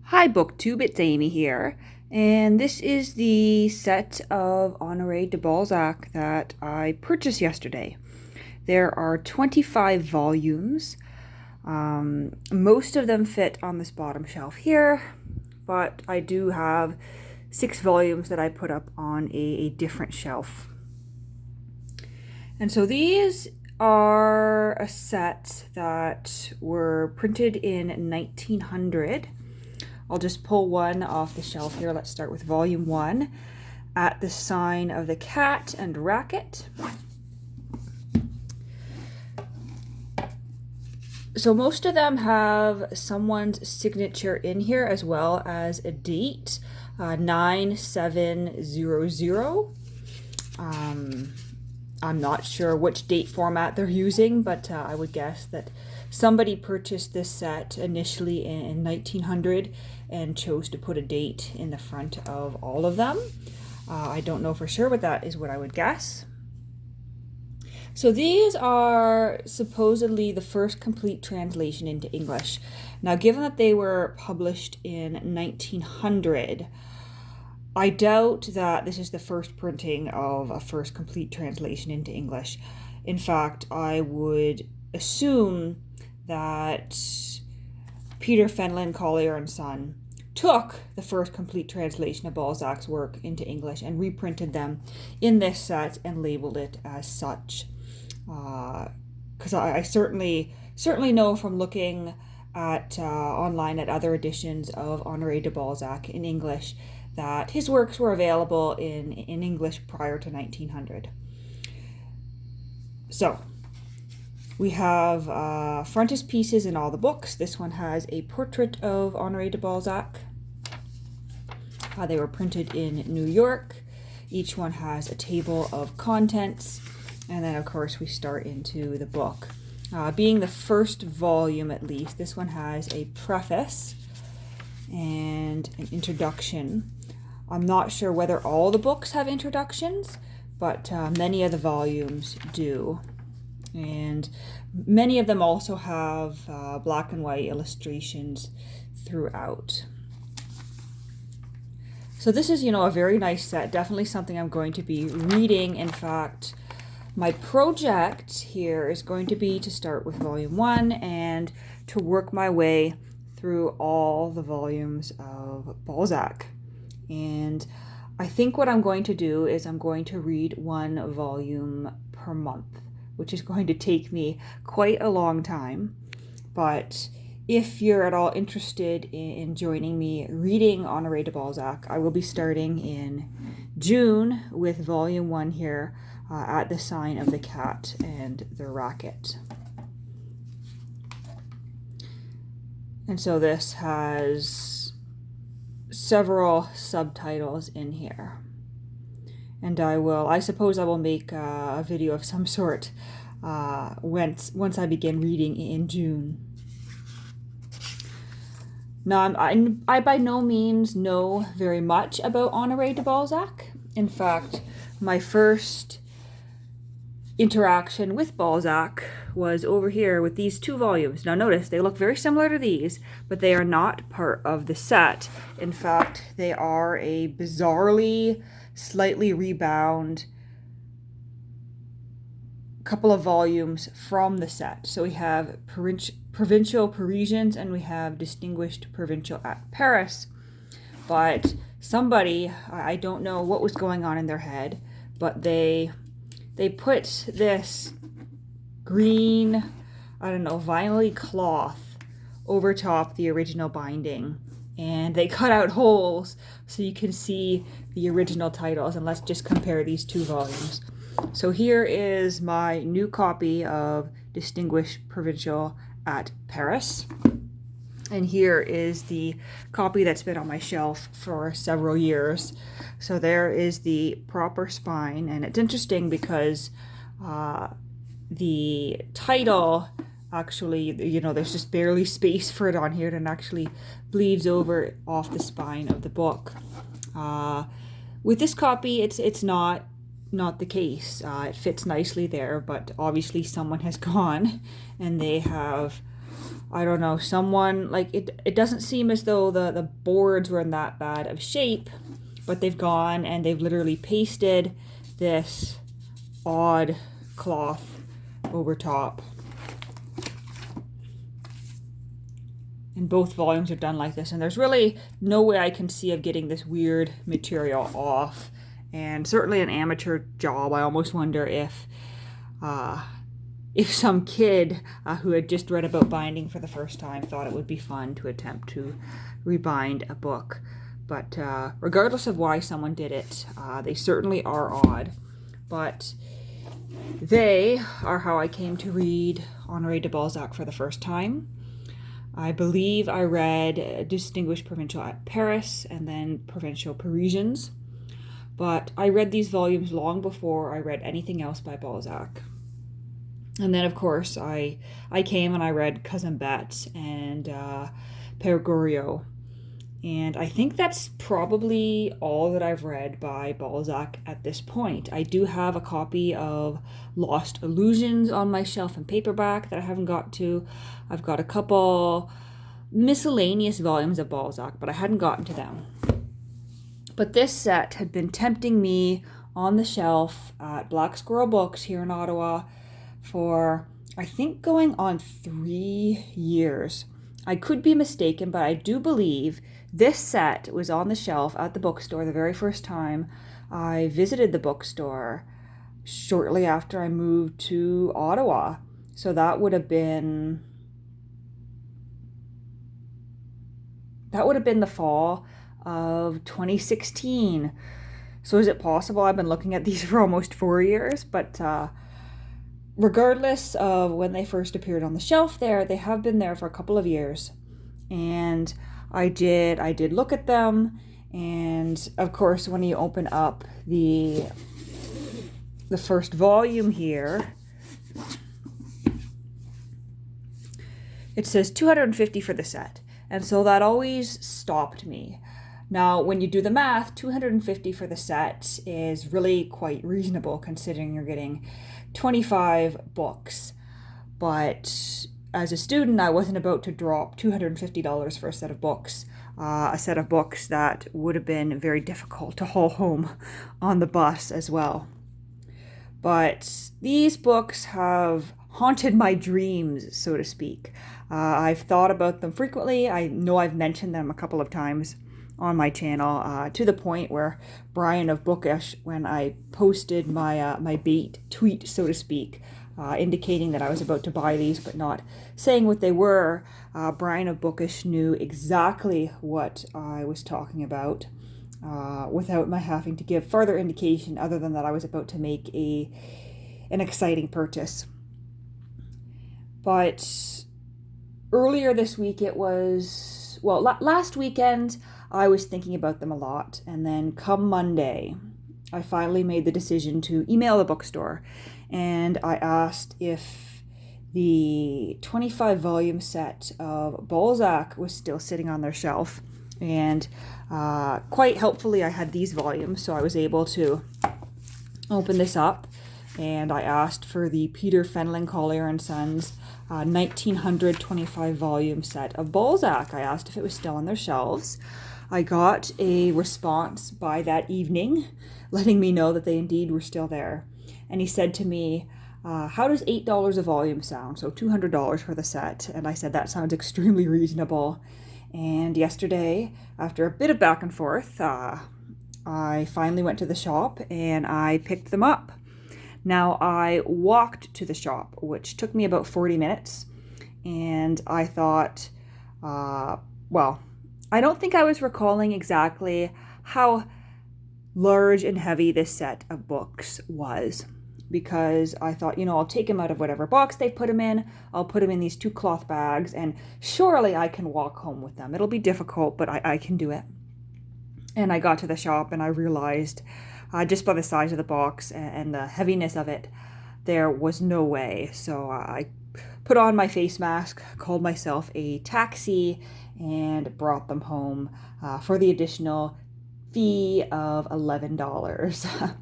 Hi BookTube, it's Amy here, and this is the set of Honoré de Balzac that I purchased yesterday. There are 25 volumes. Most of them fit on this bottom shelf here, but I do have 6 volumes that I put up on a different shelf. And so these are a set that were printed in 1900. I'll just pull one off the shelf here. Let's start with volume 1, At the Sign of the Cat and Racket. So most of them have someone's signature in here as well as a date, 9700. I'm not sure which date format they're using, but I would guess that somebody purchased this set initially in 1900 and chose to put a date in the front of all of them. I don't know for sure, but that is what I would guess. So these are supposedly the first complete translation into English. Now, given that they were published in 1900, I doubt that this is the first printing of a first complete translation into English. In fact, I would assume that Peter Fenelon, Collier and Son took the first complete translation of Balzac's work into English and reprinted them in this set and labeled it as such. Because I certainly know from looking at online at other editions of Honoré de Balzac in English that his works were available in English prior to 1900. So we have frontispieces in all the books. This one has a portrait of Honoré de Balzac. They were printed in New York. Each one has a table of contents. And then, of course, we start into the book. Being the first volume, at least, this one has a preface and an introduction. I'm not sure whether all the books have introductions, but many of the volumes do. And many of them also have black and white illustrations throughout. So this is, a very nice set. Definitely something I'm going to be reading. In fact, my project here is going to be to start with volume 1 and to work my way through all the volumes of Balzac. And I think what I'm going to do is I'm going to read one volume per month, which is going to take me quite a long time. But if you're at all interested in joining me reading Honoré de Balzac, I will be starting in June with volume 1 here, At the Sign of the Cat and the Racket. And so this has several subtitles in here. And I suppose I will make a video of some sort once I begin reading in June. Now, I by no means know very much about Honoré de Balzac. In fact, my first interaction with Balzac was over here with these 2 volumes. Now notice, they look very similar to these, but they are not part of the set. In fact, they are a bizarrely, slightly rebound couple of volumes from the set. So we have Provincial Parisians and we have Distinguished Provincial at Paris. But somebody, I don't know what was going on in their head, but they put this green, vinyl cloth over top the original binding. And they cut out holes so you can see the original titles. And let's just compare these 2 volumes. So here is my new copy of Distinguished Provincial at Paris. And here is the copy that's been on my shelf for several years. So there is the proper spine. And it's interesting because the title actually, there's just barely space for it on here, and it actually bleeds over off the spine of the book. With this copy, it's not the case. It fits nicely there, but obviously someone has gone and they have I don't know, someone, like, it doesn't seem as though the boards were in that bad of shape, but they've gone and they've literally pasted this odd cloth over top. And both volumes are done like this, and there's really no way I can see of getting this weird material off. And certainly an amateur job. I almost wonder if some kid who had just read about binding for the first time thought it would be fun to attempt to rebind a book. But regardless of why someone did it, they certainly are odd. But they are how I came to read Honoré de Balzac for the first time. I believe I read Distinguished Provincial at Paris and then Provincial Parisians. But I read these volumes long before I read anything else by Balzac. And then, of course, I came and I read Cousin Bette and Père Goriot. And I think that's probably all that I've read by Balzac at this point. I do have a copy of Lost Illusions on my shelf in paperback that I haven't got to. I've got a couple miscellaneous volumes of Balzac, but I hadn't gotten to them. But this set had been tempting me on the shelf at Black Squirrel Books here in Ottawa for, I think, going on 3 years. I could be mistaken, but I do believe this set was on the shelf at the bookstore the very first time I visited the bookstore shortly after I moved to Ottawa. So that would have been the fall of 2016. So is it possible I've been looking at these for almost 4 years? But regardless of when they first appeared on the shelf there, they have been there for a couple of years. And I did look at them, and of course when you open up the first volume here, it says $250 for the set. And so that always stopped me. Now, when you do the math, $250 for the set is really quite reasonable considering you're getting 25 books. But as a student, I wasn't about to drop $250 for a set of books that would have been very difficult to haul home on the bus as well. But these books have haunted my dreams, so to speak. I've thought about them frequently. I know I've mentioned them a couple of times on my channel, to the point where Brian of Bookish, when I posted my bait tweet, so to speak, indicating that I was about to buy these but not saying what they were, Brian of Bookish knew exactly what I was talking about, without my having to give further indication other than that I was about to make an exciting purchase. But earlier this week last weekend, I was thinking about them a lot, and then come Monday, I finally made the decision to email the bookstore, and I asked if the 25 volume set of Balzac was still sitting on their shelf, and quite helpfully I had these volumes, so I was able to open this up, and I asked for the Peter Fenelon Collier & Sons 1900 25 volume set of Balzac. I asked if it was still on their shelves. I got a response by that evening letting me know that they indeed were still there. And he said to me, how does $8 a volume sound? So $200 for the set. And I said, that sounds extremely reasonable. And yesterday, after a bit of back and forth, I finally went to the shop and I picked them up. Now, I walked to the shop, which took me about 40 minutes. And I thought, I don't think I was recalling exactly how large and heavy this set of books was, because I thought, I'll take them out of whatever box they put them in. I'll put them in these 2 cloth bags, and surely I can walk home with them. It'll be difficult, but I can do it. And I got to the shop and I realized, just by the size of the box and the heaviness of it, there was no way. So I put on my face mask, called myself a taxi, and brought them home for the additional fee of $11.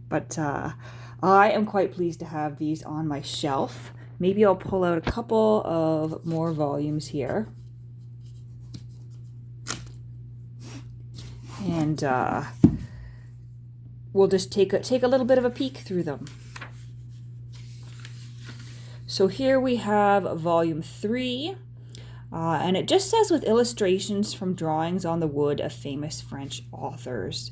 But I am quite pleased to have these on my shelf. Maybe I'll pull out a couple of more volumes here. And we'll just take a little bit of a peek through them. So here we have volume 3, and it just says with illustrations from drawings on the wood of famous French artists.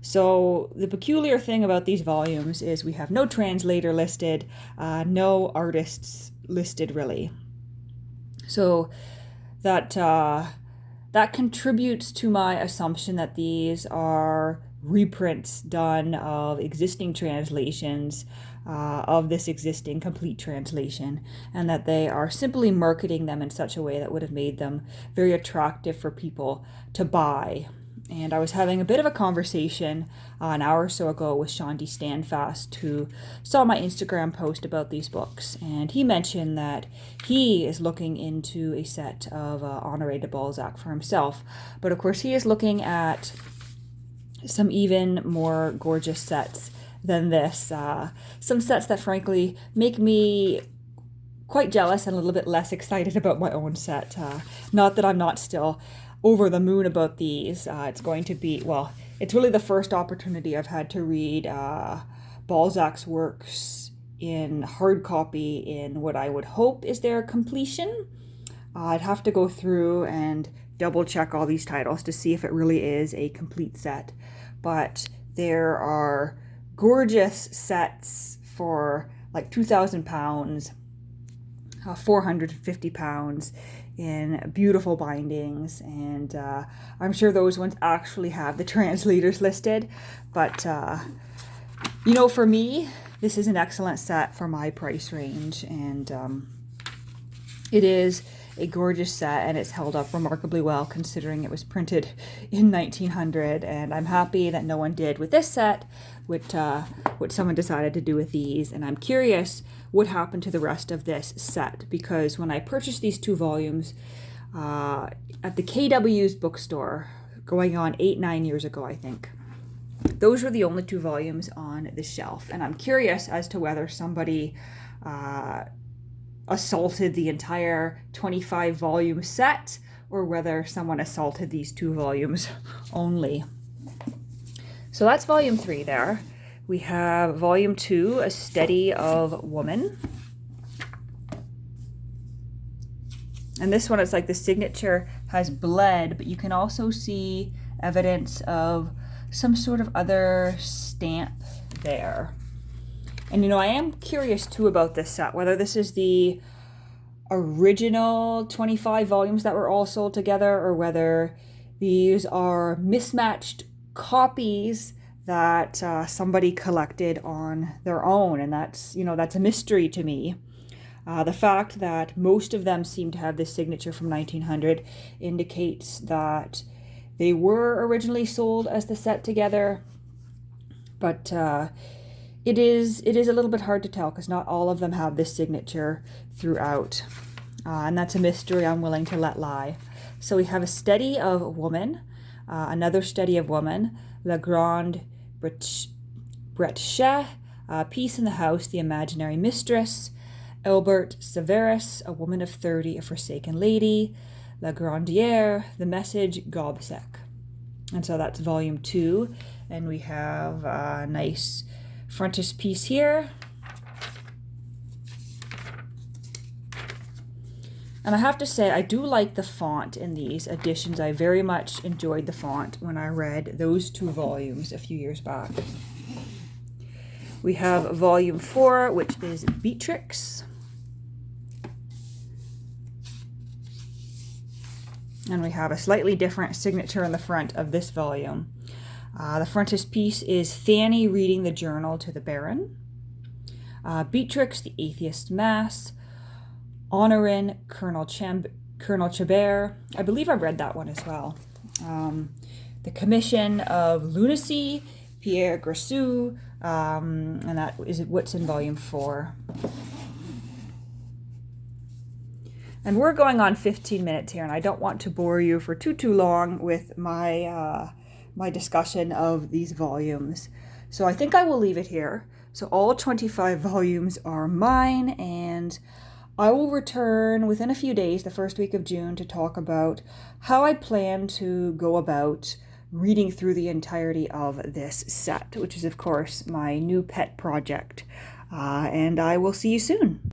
So the peculiar thing about these volumes is we have no translator listed, no artists listed really. So that contributes to my assumption that these are reprints done of existing translations of this existing complete translation, and that they are simply marketing them in such a way that would have made them very attractive for people to buy. And I was having a bit of a conversation an hour or so ago with Shandy Standfast, who saw my Instagram post about these books, and he mentioned that he is looking into a set of Honoré de Balzac for himself. But of course he is looking at some even more gorgeous sets than this. Some sets that frankly make me quite jealous and a little bit less excited about my own set. Not that I'm not still over the moon about these. It's going to be, well, it's really the first opportunity I've had to read Balzac's works in hard copy in what I would hope is their completion. I'd have to go through and double check all these titles to see if it really is a complete set. But there are gorgeous sets for like £2,000, £450 in beautiful bindings, and I'm sure those ones actually have the translators listed. But you know, for me, this is an excellent set for my price range, and it is a gorgeous set, and it's held up remarkably well considering it was printed in 1900. And I'm happy that no one did with this set what someone decided to do with these. And I'm curious what happened to the rest of this set, because when I purchased these 2 volumes at the KW's bookstore going on 8-9 years ago, I think, those were the only 2 volumes on the shelf. And I'm curious as to whether somebody assaulted the entire 25 volume set, or whether someone assaulted these 2 volumes only. So that's volume 3 there. We have volume 2, A Study of Woman. And this one is like the signature has bled, but you can also see evidence of some sort of other stamp there. And you know, I am curious too about this set, whether this is the original 25 volumes that were all sold together, or whether these are mismatched copies that somebody collected on their own. And that's, you know, that's a mystery to me. The fact that most of them seem to have this signature from 1900 indicates that they were originally sold as the set together, but it is a little bit hard to tell because not all of them have this signature throughout, and that's a mystery I'm willing to let lie. So we have A Study of Woman, another Study of Woman, La Grande Bretche, Peace in the House, The Imaginary Mistress, Albert Severus, A Woman of 30, A Forsaken Lady, La Grandière, The Message, Gobseck. And so that's volume 2, and we have a nice frontispiece here. And I have to say, I do like the font in these editions. I very much enjoyed the font when I read those 2 volumes a few years back. We have volume 4, which is Beatrix. And we have a slightly different signature on the front of this volume. The frontispiece is Fanny reading the journal to the Baron. Beatrix, The Atheist Mass. Honorin, Colonel Chabert. I believe I read that one as well. The Commission of Lunacy, Pierre Grassou, and that is what's in volume 4. And we're going on 15 minutes here, and I don't want to bore you for too long with my my discussion of these volumes. So I think I will leave it here. So all 25 volumes are mine, and I will return within a few days, the first week of June, to talk about how I plan to go about reading through the entirety of this set, which is, of course, my new pet project. And I will see you soon.